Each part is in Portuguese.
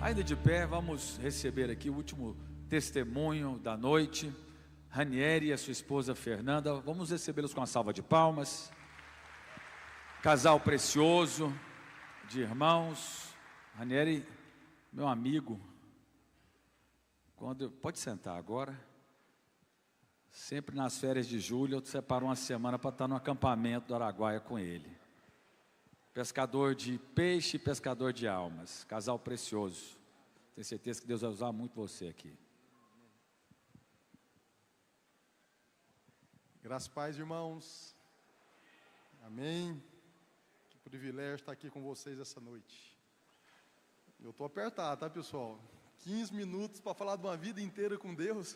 Ainda de pé, vamos receber aqui o último testemunho da noite. Ranieri e a sua esposa Fernanda, vamos recebê-los com uma salva de palmas. Casal precioso de irmãos. Ranieri, meu amigo, pode sentar agora. Sempre nas férias de julho eu separo uma semana para estar no acampamento do Araguaia com ele. Pescador de peixe e pescador de almas. Casal precioso. Tenho certeza que Deus vai usar muito você aqui. Graças a paz, irmãos. Amém. Que privilégio estar aqui com vocês essa noite. Eu estou apertado, tá, pessoal? 15 minutos para falar de uma vida inteira com Deus.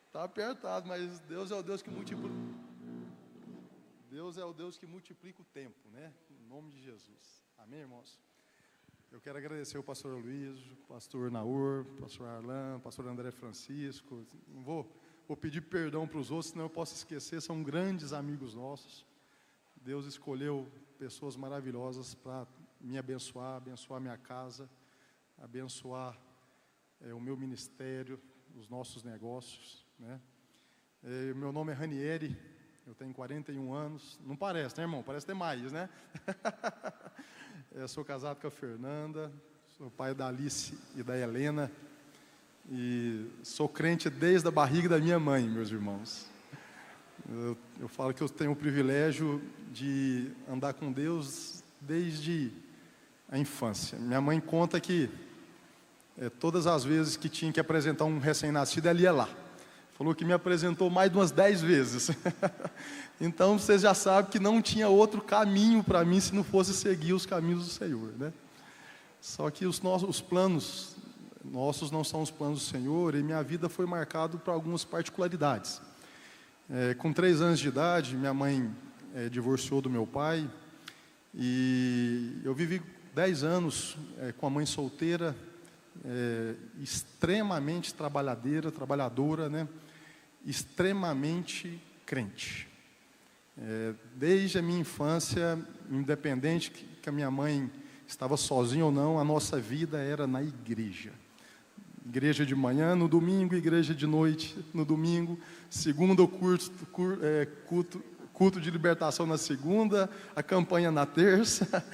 Está apertado, mas Deus é o Deus que multiplica. Deus é o Deus que multiplica o tempo, né? Em nome de Jesus. Amém, irmãos? Eu quero agradecer o pastor Luiz, o pastor Naur, o pastor Arlan, o pastor André Francisco. Não vou pedir perdão para os outros, senão eu posso esquecer, são grandes amigos nossos. Deus escolheu pessoas maravilhosas para me abençoar, abençoar minha casa, abençoar o meu ministério, os nossos negócios, né? Meu nome é Ranieri, eu tenho 41 anos, não parece, né, irmão? Parece ter mais, né? Eu sou casado com a Fernanda, sou pai da Alice e da Helena, e sou crente desde a barriga da minha mãe, meus irmãos. Eu falo que eu tenho o privilégio de andar com Deus desde a infância. Minha mãe conta que todas as vezes que tinha que apresentar um recém-nascido, ela ia lá. Falou que me apresentou mais de umas 10 vezes. Então vocês já sabem que não tinha outro caminho para mim se não fosse seguir os caminhos do Senhor, né? Só que os planos nossos não são os planos do Senhor, e minha vida foi marcada por algumas particularidades. Com 3 anos de idade, minha mãe divorciou do meu pai, e eu vivi 10 anos com a mãe solteira, extremamente trabalhadora, né? Extremamente crente. Desde a minha infância, independente que a minha mãe estava sozinha ou não, a nossa vida era na igreja. Igreja de manhã, no domingo, igreja de noite, no domingo, segunda, culto de libertação na segunda, a campanha na terça,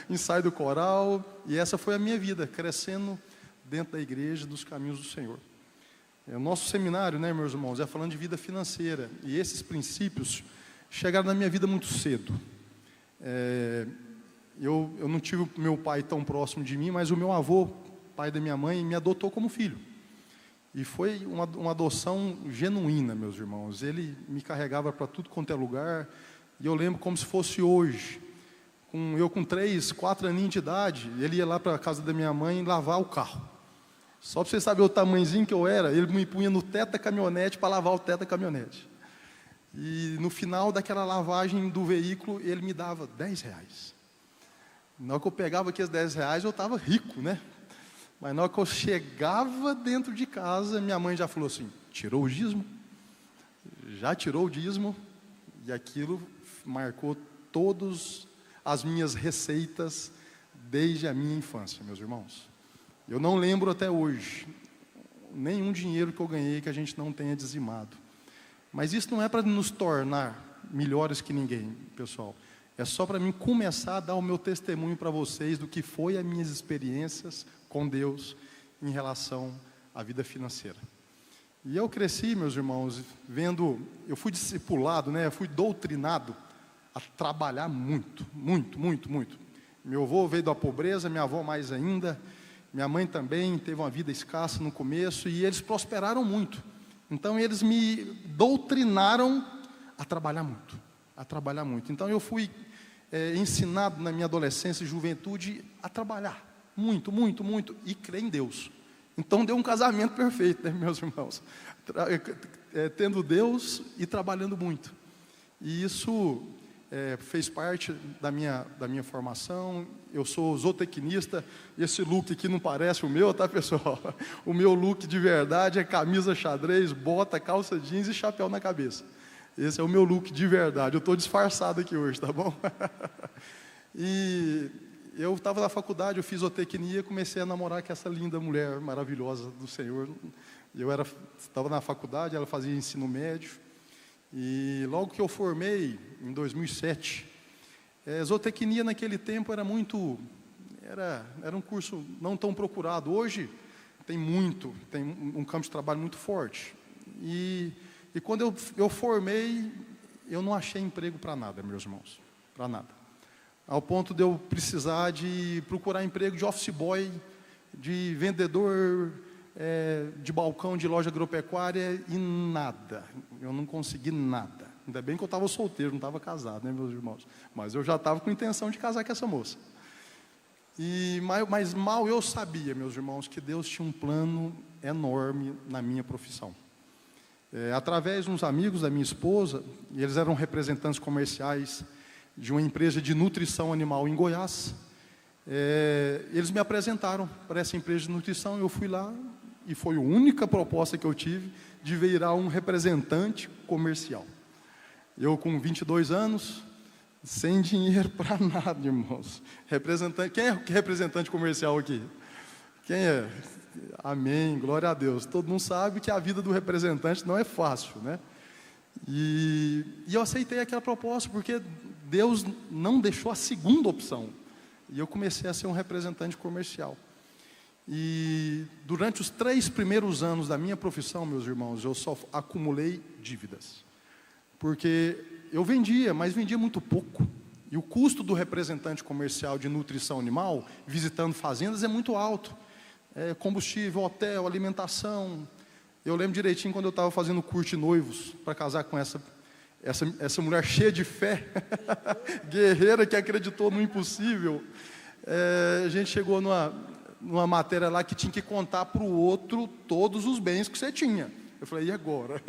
ensaio do coral, e essa foi a minha vida, crescendo dentro da igreja, dos caminhos do Senhor. O nosso seminário, né, meus irmãos, é falando de vida financeira, e esses princípios chegaram na minha vida muito cedo. Eu não tive o meu pai tão próximo de mim, mas o meu avô, pai da minha mãe, me adotou como filho. E foi uma adoção genuína, meus irmãos. Ele me carregava para tudo quanto é lugar. E eu lembro como se fosse hoje. Eu com 3, 4 aninhos de idade, ele ia lá para a casa da minha mãe lavar o carro. Só para vocês saberem o tamanhozinho que eu era, ele me punha no teto da caminhonete para lavar o teto da caminhonete. E no final daquela lavagem do veículo, ele me dava R$10. Na hora que eu pegava aqueles R$10, eu estava rico, né? Mas na hora que eu chegava dentro de casa, minha mãe já falou assim: tirou o dízimo? Já tirou o dízimo? E aquilo marcou todas as minhas receitas desde a minha infância, meus irmãos. Eu não lembro até hoje nenhum dinheiro que eu ganhei que a gente não tenha dizimado. Mas isso não é para nos tornar melhores que ninguém, pessoal. É só para mim começar a dar o meu testemunho para vocês do que foi as minhas experiências com Deus em relação à vida financeira. E eu cresci, meus irmãos, eu fui discipulado, né? Eu fui doutrinado a trabalhar muito. Meu avô veio da pobreza, minha avó mais ainda, minha mãe também teve uma vida escassa no começo, e eles prosperaram muito. Então eles me doutrinaram a trabalhar muito. Então eu fui ensinado na minha adolescência e juventude a trabalhar muito, e crer em Deus. Então deu um casamento perfeito, né, meus irmãos? Tendo Deus e trabalhando muito. E isso fez parte da minha formação. Eu sou zootecnista. Esse look aqui não parece o meu, tá, pessoal? O meu look de verdade é camisa xadrez, bota, calça jeans e chapéu na cabeça. Esse é o meu look de verdade. Eu estou disfarçado aqui hoje, tá bom? E eu estava na faculdade, eu fiz zootecnia, comecei a namorar com essa linda mulher maravilhosa do Senhor. Eu estava na faculdade, ela fazia ensino médio, e logo que eu formei, em 2007, zootecnia naquele tempo era um curso não tão procurado. Hoje tem um campo de trabalho muito forte. E quando eu formei, eu não achei emprego para nada, meus irmãos, para nada. Ao ponto de eu precisar de procurar emprego de office boy, de vendedor de balcão de loja agropecuária, e nada. Eu não consegui nada. Ainda bem que eu estava solteiro, não estava casado, né, meus irmãos? Mas eu já estava com intenção de casar com essa moça. Mas mal eu sabia, meus irmãos, que Deus tinha um plano enorme na minha profissão. Através de uns amigos da minha esposa, e eles eram representantes comerciais de uma empresa de nutrição animal em Goiás, eles me apresentaram para essa empresa de nutrição. Eu fui lá e foi a única proposta que eu tive de virar um representante comercial. Eu com 22 anos, sem dinheiro para nada, irmãos. Quem é representante comercial aqui? Quem é? Amém, glória a Deus. Todo mundo sabe que a vida do representante não é fácil, né? E eu aceitei aquela proposta porque Deus não deixou a segunda opção. E eu comecei a ser um representante comercial. E durante os 3 primeiros anos da minha profissão, meus irmãos, eu só acumulei dívidas. Porque eu vendia, mas vendia muito pouco. E o custo do representante comercial de nutrição animal, visitando fazendas, é muito alto. Combustível, hotel, alimentação. Eu lembro direitinho quando eu estava fazendo curso de noivos para casar com essa mulher cheia de fé, guerreira que acreditou no impossível. A gente chegou numa matéria lá que tinha que contar para o outro todos os bens que você tinha. Eu falei, e agora?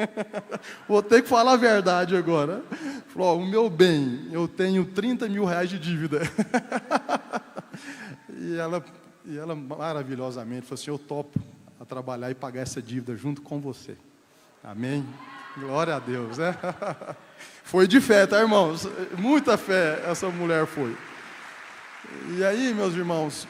Vou ter que falar a verdade agora. Falou, o meu bem, eu tenho 30 mil reais de dívida. E ela maravilhosamente falou assim, eu topo a trabalhar e pagar essa dívida junto com você. Amém? Glória a Deus, né? Foi de fé, tá, irmãos? Muita fé essa mulher foi. E aí, meus irmãos,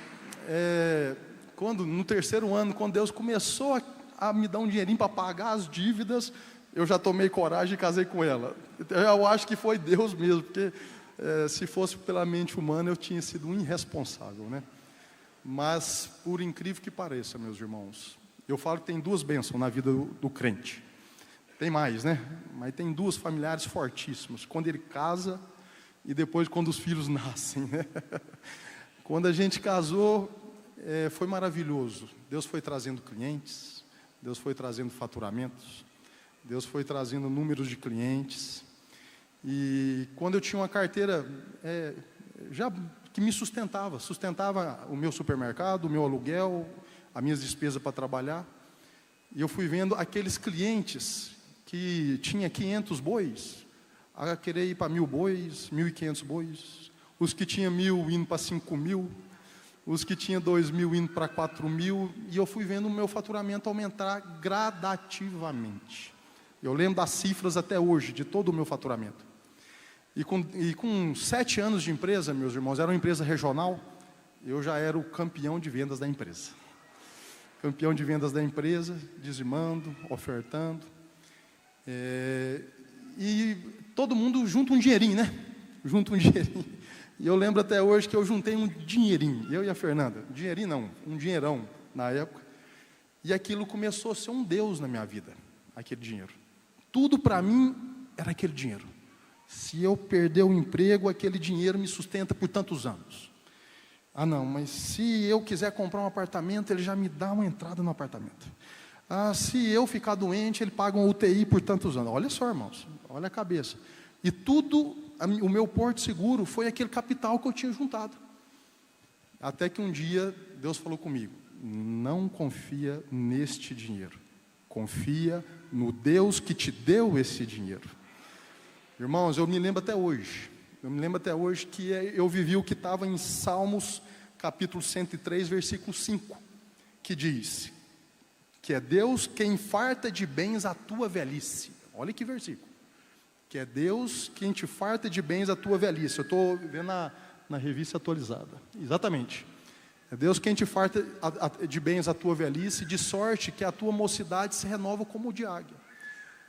no terceiro ano, quando Deus começou a me dar um dinheirinho para pagar as dívidas, eu já tomei coragem e casei com ela. Eu acho que foi Deus mesmo, porque se fosse pela mente humana, eu tinha sido um irresponsável, né? Mas, por incrível que pareça, meus irmãos, eu falo que tem 2 bênçãos na vida do crente. Tem mais, né? Mas tem 2 familiares fortíssimas. Quando ele casa e depois quando os filhos nascem, né? Quando a gente casou, foi maravilhoso. Deus foi trazendo clientes, Deus foi trazendo faturamentos, Deus foi trazendo números de clientes. E quando eu tinha uma carteira já que me sustentava o meu supermercado, o meu aluguel, as minhas despesas para trabalhar. E eu fui vendo aqueles clientes que tinha 500 bois, a querer ir para 1.000 bois, 1.500 bois, os que tinha 1.000 indo para 5.000, os que tinha 2.000 indo para 4.000, e eu fui vendo o meu faturamento aumentar gradativamente. Eu lembro das cifras até hoje, de todo o meu faturamento. E com 7 anos de empresa, meus irmãos, era uma empresa regional, eu já era o campeão de vendas da empresa. Campeão de vendas da empresa, dizimando, ofertando. E todo mundo junta um dinheirinho, né? Junta um dinheirinho. E eu lembro até hoje que eu juntei um dinheirinho, eu e a Fernanda. Dinheirinho não, um dinheirão na época. E aquilo começou a ser um Deus na minha vida, aquele dinheiro. Tudo para mim era aquele dinheiro. Se eu perder o emprego, aquele dinheiro me sustenta por tantos anos. Ah, não, mas se eu quiser comprar um apartamento, ele já me dá uma entrada no apartamento. Ah, se eu ficar doente, ele paga um UTI por tantos anos. Olha só, irmãos, olha a cabeça. E tudo, o meu porto seguro foi aquele capital que eu tinha juntado. Até que um dia, Deus falou comigo, não confia neste dinheiro. Confia no Deus que te deu esse dinheiro. Irmãos, eu me lembro até hoje que eu vivi o que estava em Salmos, capítulo 103, versículo 5, que diz, que é Deus quem farta de bens a tua velhice. Olha que versículo. Que é Deus quem te farta de bens a tua velhice. Eu estou vendo Na revista atualizada. Exatamente. É Deus quem te farta de bens a tua velhice, de sorte que a tua mocidade se renova como o de águia.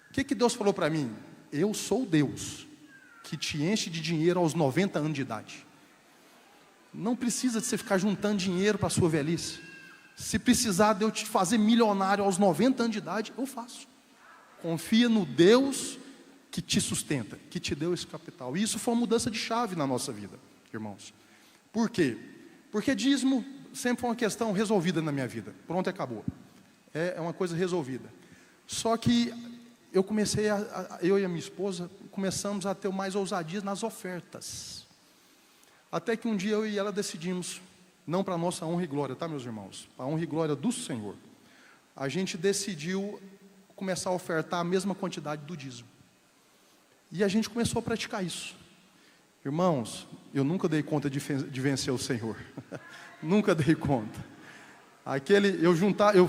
O que Deus falou para mim? Eu sou Deus que te enche de dinheiro aos 90 anos de idade. Não precisa de você ficar juntando dinheiro para a sua velhice. Se precisar de eu te fazer milionário aos 90 anos de idade, eu faço. Confia no Deus que te sustenta, que te deu esse capital. E isso foi uma mudança de chave na nossa vida, irmãos. Por quê? Porque dízimo sempre foi uma questão resolvida na minha vida. Pronto, acabou. É uma coisa resolvida. Só que eu eu e a minha esposa, começamos a ter mais ousadia nas ofertas. Até que um dia eu e ela decidimos, não para a nossa honra e glória, tá, meus irmãos? Para a honra e glória do Senhor. A gente decidiu começar a ofertar a mesma quantidade do dízimo. E a gente começou a praticar isso. Irmãos, eu nunca dei conta de vencer o Senhor. Nunca dei conta.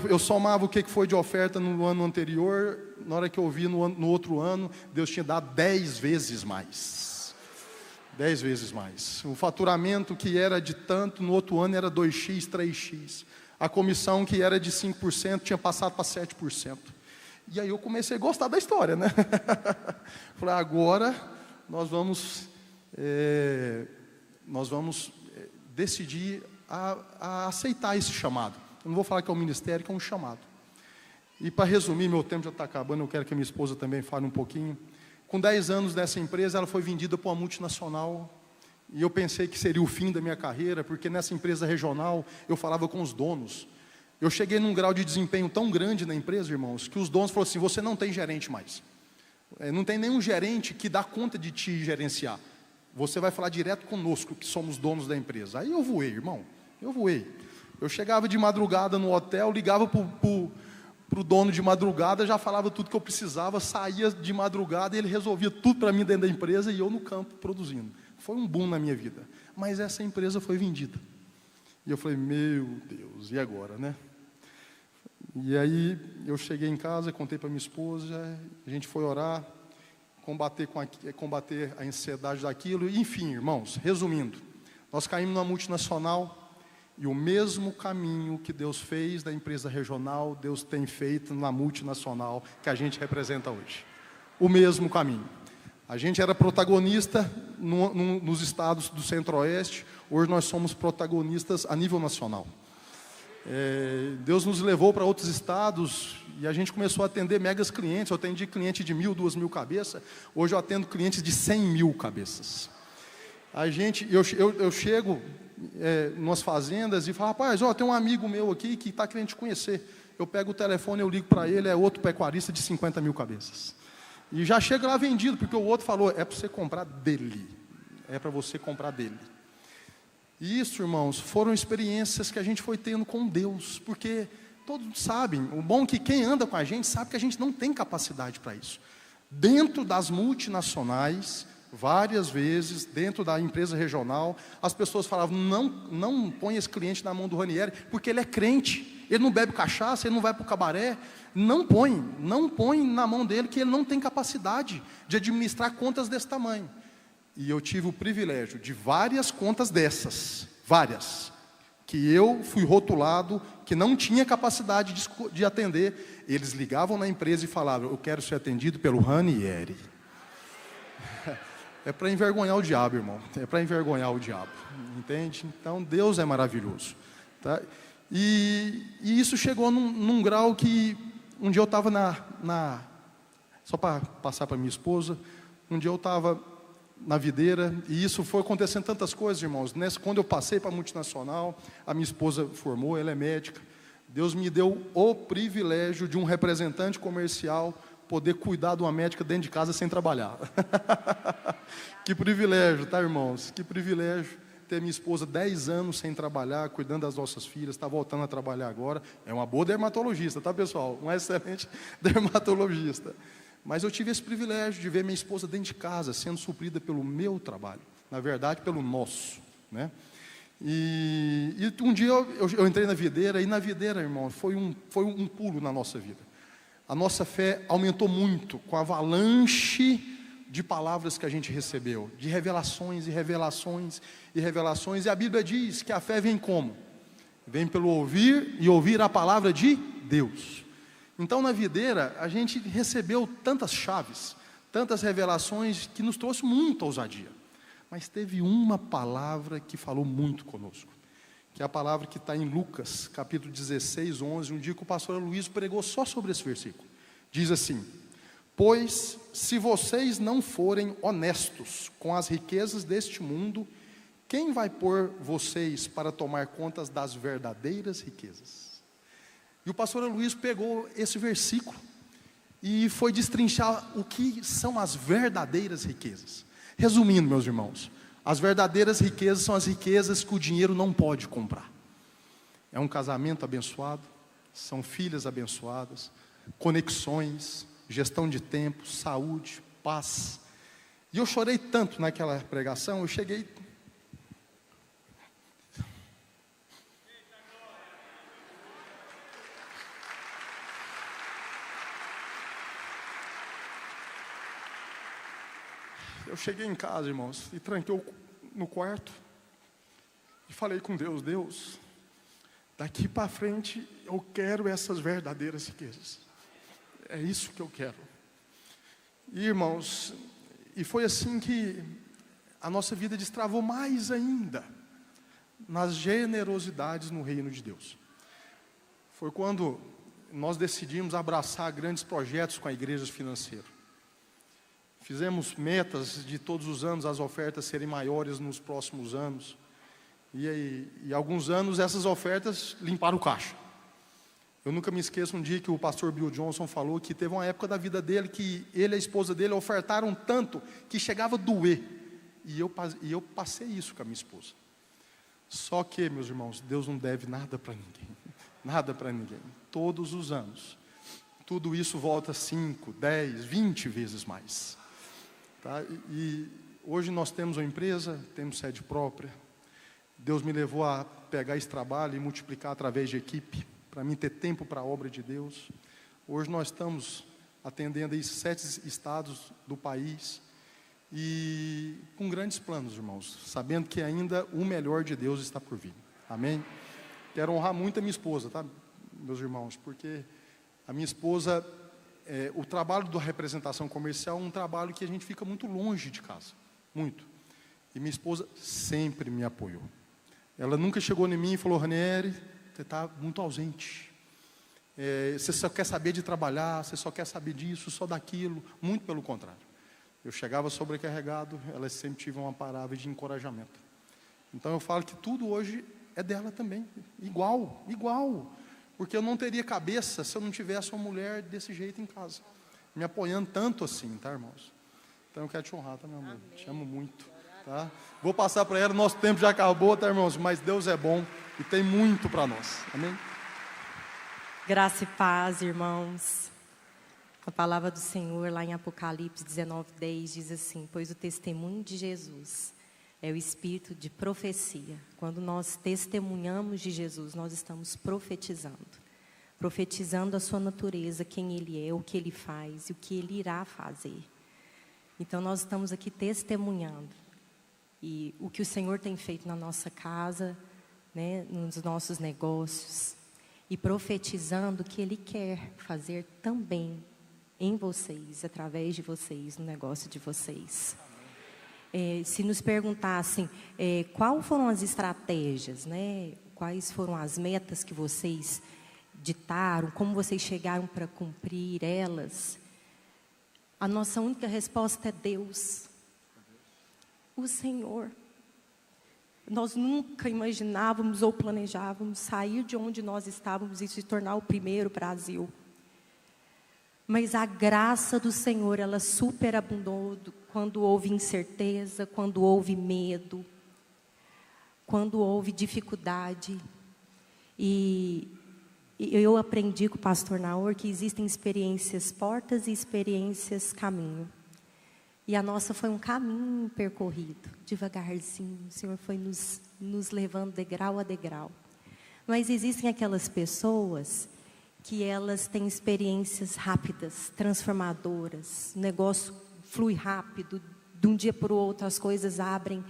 Eu somava o que foi de oferta no ano anterior, na hora que eu vi no outro ano, Deus tinha dado 10 vezes mais. 10 vezes mais. O faturamento que era de tanto, no outro ano era 2x, 3x. A comissão que era de 5% tinha passado para 7%. E aí eu comecei a gostar da história, né? Falei, agora nós vamos decidir a aceitar esse chamado. Eu não vou falar que é um ministério, que é um chamado. E para resumir, meu tempo já está acabando, eu quero que a minha esposa também fale um pouquinho. Com 10 anos nessa empresa, ela foi vendida para uma multinacional. E eu pensei que seria o fim da minha carreira, porque nessa empresa regional eu falava com os donos. Eu cheguei num grau de desempenho tão grande na empresa, irmãos, que os donos falaram assim, você não tem gerente mais. Não tem nenhum gerente que dá conta de te gerenciar. Você vai falar direto conosco, que somos donos da empresa. Aí eu voei, irmão, eu voei. Eu chegava de madrugada no hotel, ligava para o dono de madrugada, já falava tudo que eu precisava, saía de madrugada e ele resolvia tudo para mim dentro da empresa e eu no campo produzindo. Foi um boom na minha vida. Mas essa empresa foi vendida. E eu falei, meu Deus, e agora, né? E aí eu cheguei em casa, contei para minha esposa, a gente foi orar, combater a ansiedade daquilo, enfim, irmãos, resumindo, nós caímos numa multinacional e o mesmo caminho que Deus fez na empresa regional, Deus tem feito na multinacional que a gente representa hoje. O mesmo caminho. A gente era protagonista nos estados do Centro-Oeste, hoje nós somos protagonistas a nível nacional. Deus nos levou para outros estados e a gente começou a atender megas clientes. Eu atendi cliente de 1.000, 2.000 cabeças. Hoje eu atendo clientes de 100.000 cabeças. Eu chego nas fazendas e falo, rapaz, tem um amigo meu aqui que está querendo te conhecer. Eu pego o telefone, eu ligo para ele, é outro pecuarista de 50.000 cabeças. E já chega lá vendido, porque o outro falou, é para você comprar dele. É para você comprar dele. E isso, irmãos, foram experiências que a gente foi tendo com Deus, porque todos sabem, o bom é que quem anda com a gente sabe que a gente não tem capacidade para isso. Dentro das multinacionais, várias vezes, dentro da empresa regional, as pessoas falavam, não põe esse cliente na mão do Ranieri, porque ele é crente, ele não bebe cachaça, ele não vai para o cabaré, não põe na mão dele, que ele não tem capacidade de administrar contas desse tamanho. E eu tive o privilégio de várias contas dessas, várias, que eu fui rotulado, que não tinha capacidade de atender. Eles ligavam na empresa e falavam, eu quero ser atendido pelo Ranieri. É para envergonhar o diabo, irmão. É para envergonhar o diabo, entende? Então Deus é maravilhoso, tá? E isso chegou num grau que um dia eu estava só para passar para minha esposa, um dia eu estava na videira, e isso foi acontecendo tantas coisas, irmãos. Quando eu passei para a multinacional, a minha esposa formou, ela é médica. Deus me deu o privilégio de um representante comercial poder cuidar de uma médica dentro de casa sem trabalhar. Que privilégio, tá, irmãos? Que privilégio ter minha esposa 10 anos sem trabalhar, cuidando das nossas filhas, está voltando a trabalhar agora. É uma boa dermatologista, tá, pessoal? Uma excelente dermatologista. Mas eu tive esse privilégio de ver minha esposa dentro de casa, sendo suprida pelo meu trabalho, na verdade, pelo nosso, né? E um dia eu entrei na videira, e na videira, irmão, foi um pulo na nossa vida. A nossa fé aumentou muito com a avalanche de palavras que a gente recebeu, de revelações e revelações e revelações, e a Bíblia diz que a fé vem como? Vem pelo ouvir e ouvir a palavra de Deus. Então na videira a gente recebeu tantas chaves, tantas revelações que nos trouxe muita ousadia. Mas teve uma palavra que falou muito conosco, que é a palavra que está em Lucas, capítulo 16, 11, um dia que o pastor Luiz pregou só sobre esse versículo. Diz assim: pois se vocês não forem honestos com as riquezas deste mundo, quem vai pôr vocês para tomar contas das verdadeiras riquezas? E o pastor Luiz pegou esse versículo e foi destrinchar o que são as verdadeiras riquezas. Resumindo, meus irmãos, as verdadeiras riquezas são as riquezas que o dinheiro não pode comprar. É um casamento abençoado, são filhas abençoadas, conexões, gestão de tempo, saúde, paz. E eu chorei tanto naquela pregação, eu cheguei... Eu cheguei em casa, irmãos, e tranquei no quarto e falei com Deus: Deus, daqui para frente eu quero essas verdadeiras riquezas. É isso que eu quero. E, irmãos, e foi assim que a nossa vida destravou mais ainda nas generosidades no reino de Deus. Foi quando nós decidimos abraçar grandes projetos com a igreja financeira. Fizemos metas de todos os anos as ofertas serem maiores nos próximos anos. E alguns anos essas ofertas limparam o caixa. Eu nunca me esqueço um dia que o pastor Bill Johnson falou que teve uma época da vida dele que ele e a esposa dele ofertaram tanto que chegava a doer. E eu passei isso com a minha esposa. Só que, meus irmãos, Deus não deve nada para ninguém. Nada para ninguém. Todos os anos. Tudo isso volta 5, 10, 20 vezes mais. Tá? E hoje nós temos uma empresa, temos sede própria. Deus me levou a pegar esse trabalho e multiplicar através de equipe, para mim ter tempo para a obra de Deus. Hoje nós estamos atendendo aí 7 estados do país, e com grandes planos, irmãos, sabendo que ainda o melhor de Deus está por vir. Amém? Quero honrar muito a minha esposa, tá, meus irmãos, porque a minha esposa, o trabalho da representação comercial é um trabalho que a gente fica muito longe de casa, muito. E minha esposa sempre me apoiou. Ela nunca chegou em mim e falou: Ranieri, você está muito ausente. Você só quer saber de trabalhar, você só quer saber disso, só daquilo. Muito pelo contrário. Eu chegava sobrecarregado, ela sempre tive uma palavra de encorajamento. Então eu falo que tudo hoje é dela também, igual. Porque eu não teria cabeça se eu não tivesse uma mulher desse jeito em casa, me apoiando tanto assim, tá, irmãos? Então eu quero te honrar, tá, meu amor? Amém. Te amo muito, tá? Vou passar para ela, nosso tempo já acabou, tá, irmãos? Mas Deus é bom e tem muito para nós, amém? Graça e paz, irmãos. A palavra do Senhor lá em Apocalipse 19:10 diz assim: pois o testemunho de Jesus é o espírito de profecia. Quando nós testemunhamos de Jesus, nós estamos profetizando a sua natureza, quem Ele é, o que Ele faz e o que Ele irá fazer. Então nós estamos aqui testemunhando e o que o Senhor tem feito na nossa casa, né, nos nossos negócios, e profetizando o que Ele quer fazer também em vocês, através de vocês, no negócio de vocês. Se nos perguntassem quais foram as estratégias, né? Quais foram as metas que vocês ditaram, como vocês chegaram para cumprir elas, a nossa única resposta é Deus, o Senhor. Nós nunca imaginávamos ou planejávamos sair de onde nós estávamos e se tornar o primeiro Brasil. Mas a graça do Senhor, ela superabundou quando houve incerteza, quando houve medo, quando houve dificuldade. E eu aprendi com o pastor Naor que existem experiências portas e experiências caminho. E a nossa foi um caminho percorrido, devagarzinho. O Senhor foi nos levando degrau a degrau. Mas existem aquelas pessoas que elas têm experiências rápidas, transformadoras, o negócio flui rápido, de um dia para o outro as coisas abrem,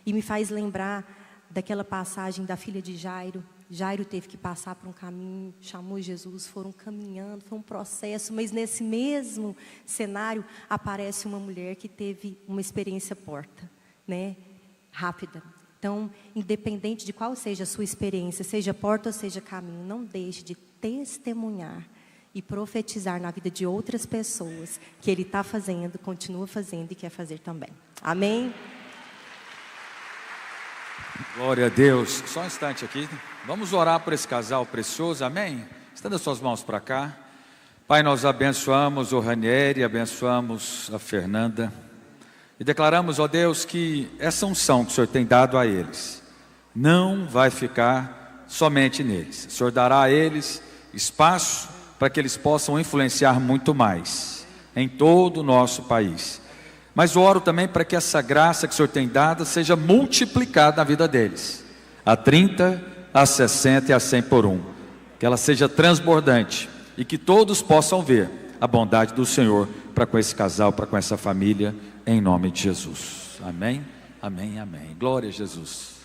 e me faz lembrar daquela passagem da filha de Jairo. Jairo teve que passar por um caminho, chamou Jesus, foram caminhando, foi um processo, mas nesse mesmo cenário aparece uma mulher que teve uma experiência né, rápida. Então, independente de qual seja a sua experiência, seja porta ou seja caminho, não deixe de testemunhar e profetizar na vida de outras pessoas que Ele está fazendo, continua fazendo e quer fazer também. Amém? Glória a Deus. Só um instante aqui. Vamos orar por esse casal precioso, amém? Estenda suas mãos para cá. Pai, nós abençoamos o Ranieri, abençoamos a Fernanda. E declaramos, ó Deus, que essa unção que o Senhor tem dado a eles não vai ficar somente neles. O Senhor dará a eles espaço para que eles possam influenciar muito mais em todo o nosso país. Mas oro também para que essa graça que o Senhor tem dado seja multiplicada na vida deles, a 30, a 60 e a 100 por um. Que ela seja transbordante e que todos possam ver a bondade do Senhor para com esse casal, para com essa família, em nome de Jesus. Amém, amém, amém. Glória a Jesus.